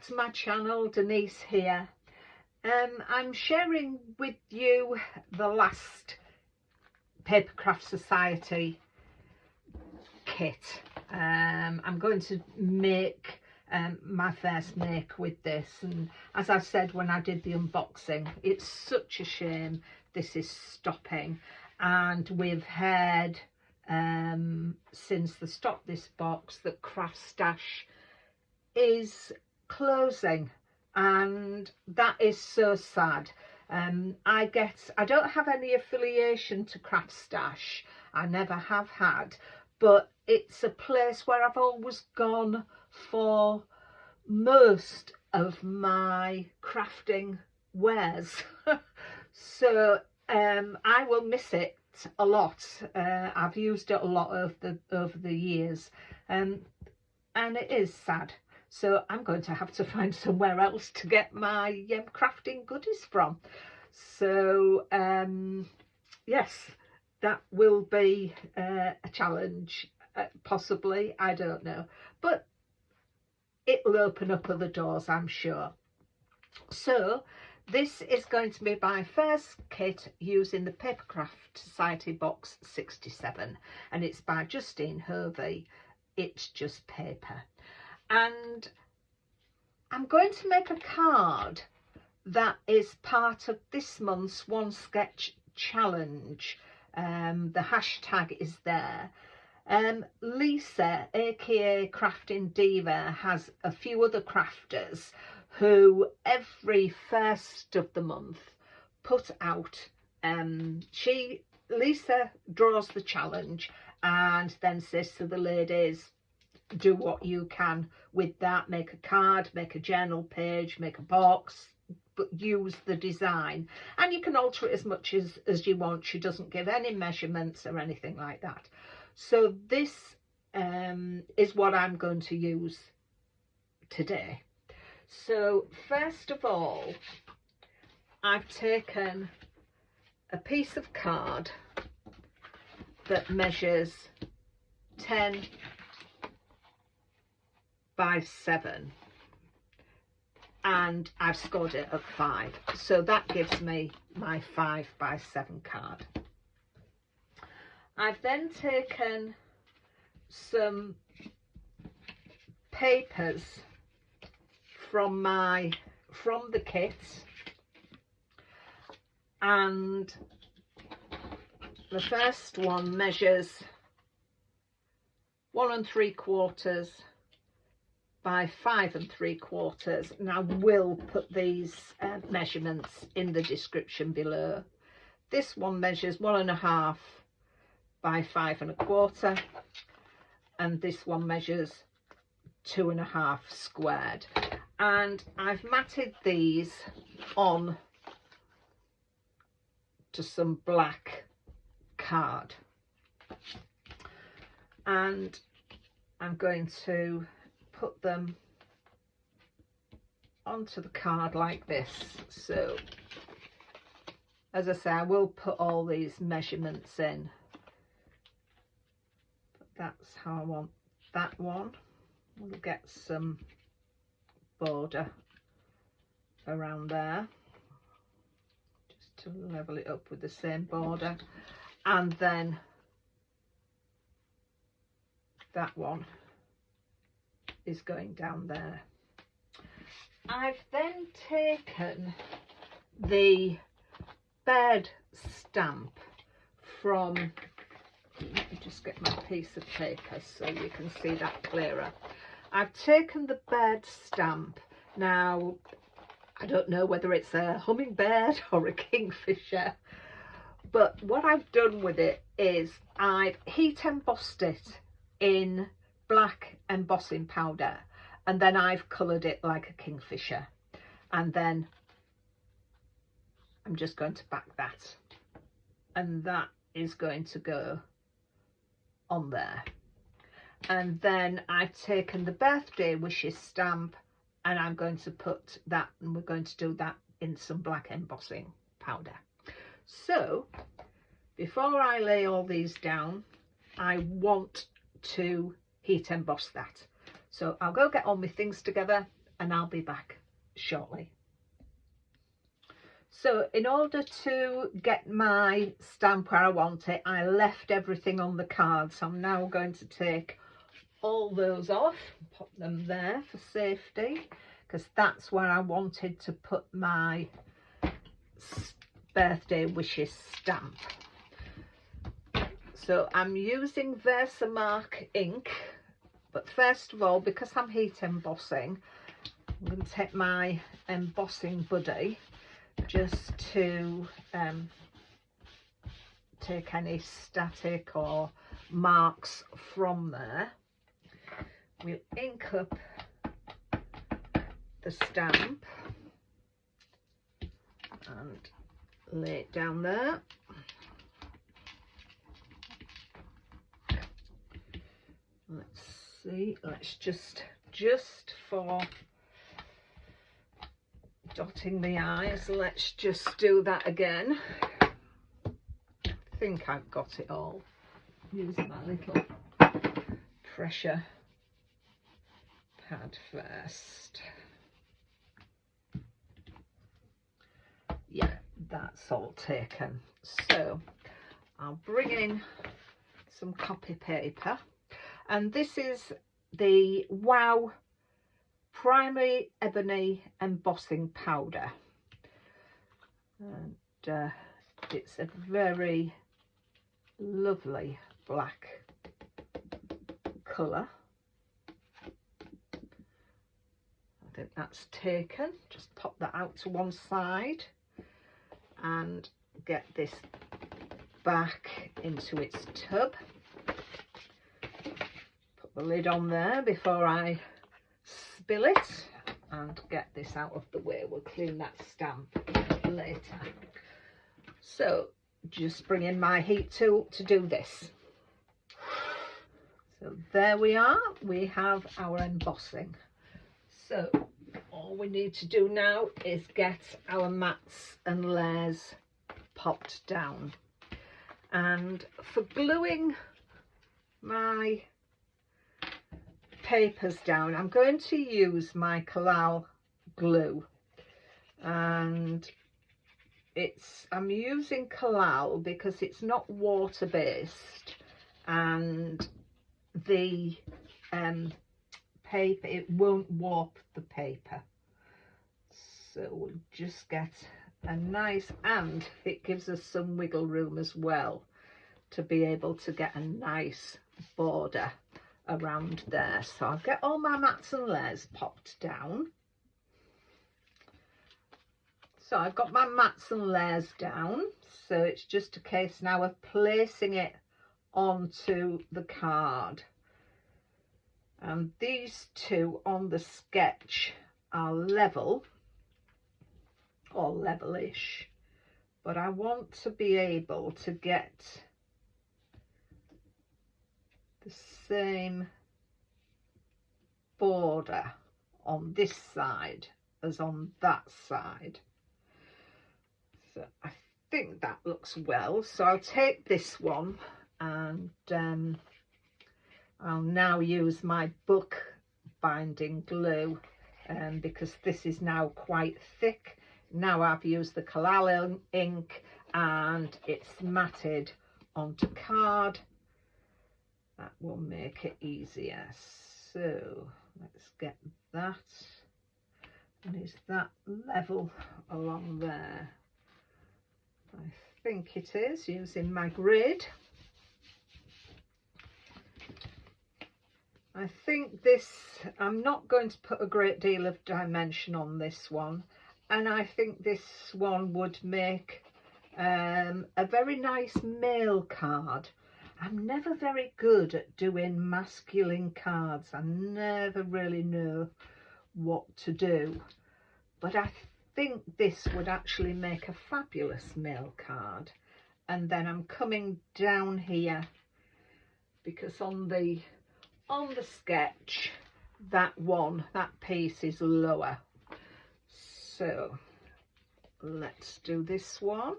back to my channel. Denise here. I'm sharing with you the last Papercraft Society kit. I'm going to make my first make with this, and as I said when I did the unboxing, it's such a shame this is stopping, and we've heard since the stop this box that Craft Stash is closing, and that is so sad. I don't have any affiliation to Craft Stash, I never have had, but it's a place where I've always gone for most of my crafting wares. So I will miss it a lot. I've used it a lot over the years, and it is sad. So I'm going to have to find somewhere else to get my crafting goodies from. So yes, that will be a challenge, possibly, I don't know, but it'll open up other doors, I'm sure. So this is going to be my first kit using the Papercraft Society Box 67, and it's by Justine Hovey. It's just paper. And I'm going to make a card that is part of this month's One Sketch Challenge. The hashtag is there. Lisa, aka Crafting Diva, has a few other crafters who every first of the month put out, Lisa draws the challenge and then says to the ladies, do what you can with that, make a card, make a journal page, make a box, but use the design, and you can alter it as much as you want. She doesn't give any measurements or anything like that. So this is what I'm going to use today. So first of all, I've taken a piece of card that measures 10 by 7, and I've scored it at 5, so that gives me my 5 by 7 card. I've then taken some papers from the kit, and the first one measures 1 3/4 by 5 3/4, and I will put these measurements in the description below. This one measures 1 1/2 by 5 1/4, and this one measures 2 1/2 squared, and I've matted these on to some black card, and I'm going to put them onto the card like this. So as I say, I will put all these measurements in, but that's how I want that one. We'll get some border around there just to level it up with the same border, and then that one is going down there. I've then taken the bird stamp from, let me just get my piece of paper so you can see that clearer. I've taken the bird stamp. Now I don't know whether it's a hummingbird or a kingfisher, but what I've done with it is I've heat embossed it in black embossing powder, and then I've coloured it like a kingfisher, and then I'm just going to back that, and that is going to go on there. And then I've taken the birthday wishes stamp, and I'm going to put that, and we're going to do that in some black embossing powder. So before I lay all these down, I want to heat emboss that. So I'll go get all my things together and I'll be back shortly. So in order to get my stamp where I want it, I left everything on the card, so I'm now going to take all those off, put them there for safety, because that's where I wanted to put my birthday wishes stamp. So I'm using Versamark ink, but first of all, because I'm heat embossing, I'm going to take my embossing buddy just to take any static or marks from there. We'll ink up the stamp and lay it down there. Let's see, let's just for dotting the I's, let's just do that again. I think I've got it all. Using my little pressure pad first. Yeah, that's all taken. So I'll bring in some copy paper, and this is the Wow Primary Ebony Embossing Powder, and it's a very lovely black colour. I think that's taken. Just pop that out to one side and get this back into its tub. Put the lid on there before I spill it, and get this out of the way. We'll clean that stamp later. So just bring in my heat tool to do this. So there we are, we have our embossing. So all we need to do now is get our mats and layers popped down. And for gluing my papers down, I'm going to use my Collal glue, and I'm using Collal because it's not water based, and the paper, it won't warp the paper. So we'll just get a nice, and it gives us some wiggle room as well to be able to get a nice border around there. So I'll get all my mats and layers popped down. So I've got my mats and layers down, so it's just a case now of placing it onto the card. And these two on the sketch are level or levelish, but I want to be able to get the same border on this side as on that side. So I think that looks well. So I'll take this one, and I'll now use my book binding glue, because this is now quite thick. Now I've used the Collal ink and it's matted onto card. That will make it easier. So let's get that. And is that level along there? I think it is, using my grid. I think this, I'm not going to put a great deal of dimension on this one, and I think this one would make a very nice mail card. I'm never very good at doing masculine cards. I never really know what to do, but I think this would actually make a fabulous mail card. And then I'm coming down here, because on the sketch, that piece is lower. So let's do this one.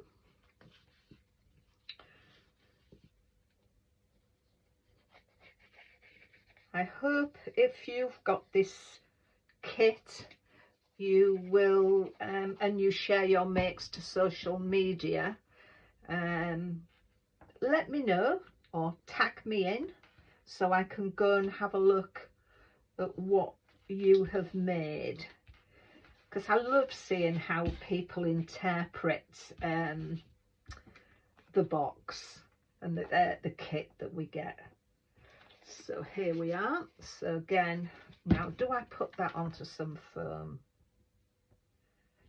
I hope if you've got this kit, you will and you share your makes to social media, let me know or tag me in so I can go and have a look at what you have made, because I love seeing how people interpret the box and the kit that we get. So here we are. So again, now do I put that onto some foam?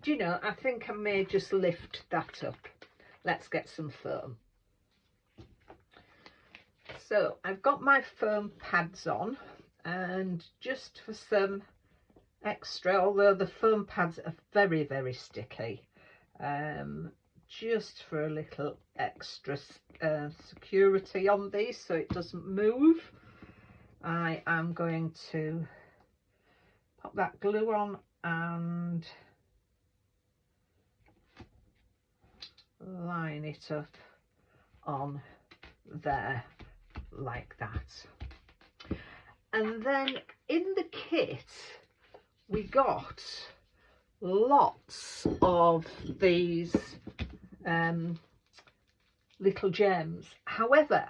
Do you know, I think I may just lift that up. Let's get some foam. So I've got my foam pads on, and just for some extra, although the foam pads are very, very sticky, just for a little extra security on these so it doesn't move, I am going to pop that glue on and line it up on there like that. And then in the kit we got lots of these little gems. However,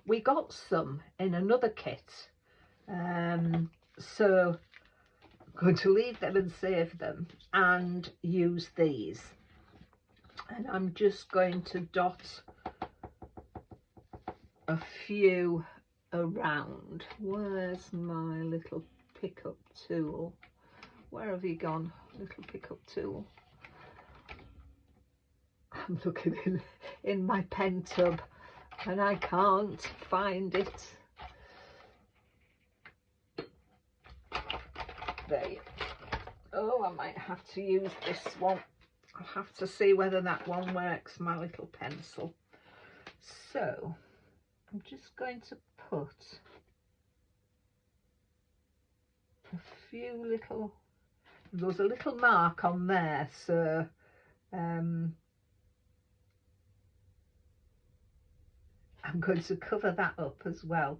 we got some in another kit, so I'm going to leave them and save them and use these. And I'm just going to dot a few around. Where's my little pickup tool? Where have you gone, little pickup tool? I'm looking in my pen tub and I can't find it. There you go. Oh, I might have to use this one. I'll have to see whether that one works, my little pencil. So I'm just going to put a few little, there's a little mark on there, so I'm going to cover that up as well.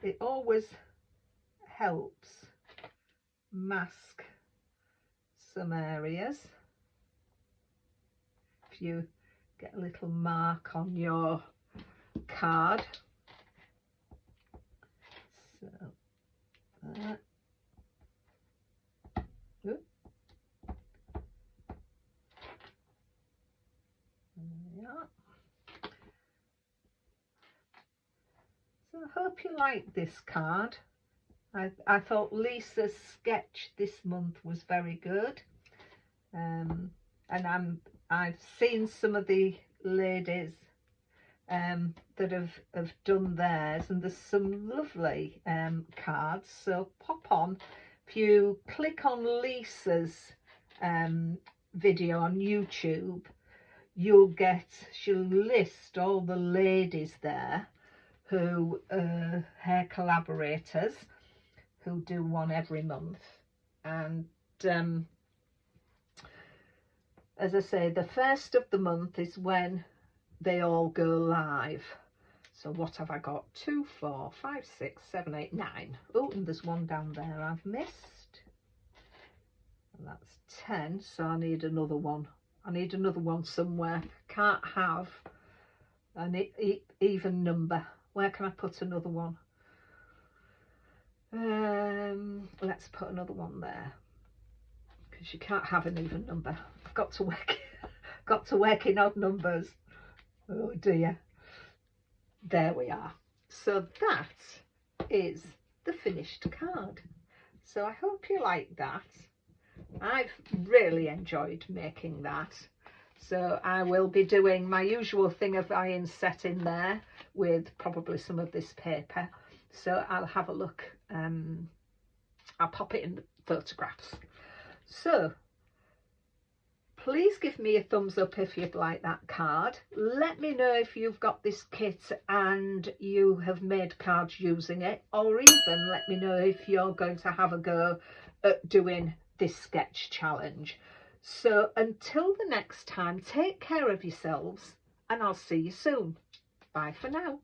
It always helps mask some areas if you get a little mark on your card. So that. There we are. So I hope you like this card. I thought Lisa's sketch this month was very good, and I've seen some of the ladies that have done theirs, and there's some lovely cards. So pop on, if you click on Lisa's video on YouTube, she'll list all the ladies there who her collaborators who do one every month. And as I say, the first of the month is when they all go live. So what have I got? 2, 4, 5, 6, 7, 8, 9. Oh, and there's one down there I've missed, and that's 10. So I need another one. I need another one somewhere. Can't have an even number. Where can I put another one? Let's put another one there, because you can't have an even number. I've got to work in odd numbers. Oh dear. There we are. So that is the finished card. So I hope you like that. I've really enjoyed making that. So I will be doing my usual thing of iron set in there with probably some of this paper. So I'll have a look. I'll pop it in the photographs. So please give me a thumbs up if you'd like that card. Let me know if you've got this kit and you have made cards using it, or even let me know if you're going to have a go at doing this sketch challenge. So until the next time, take care of yourselves and I'll see you soon. Bye for now.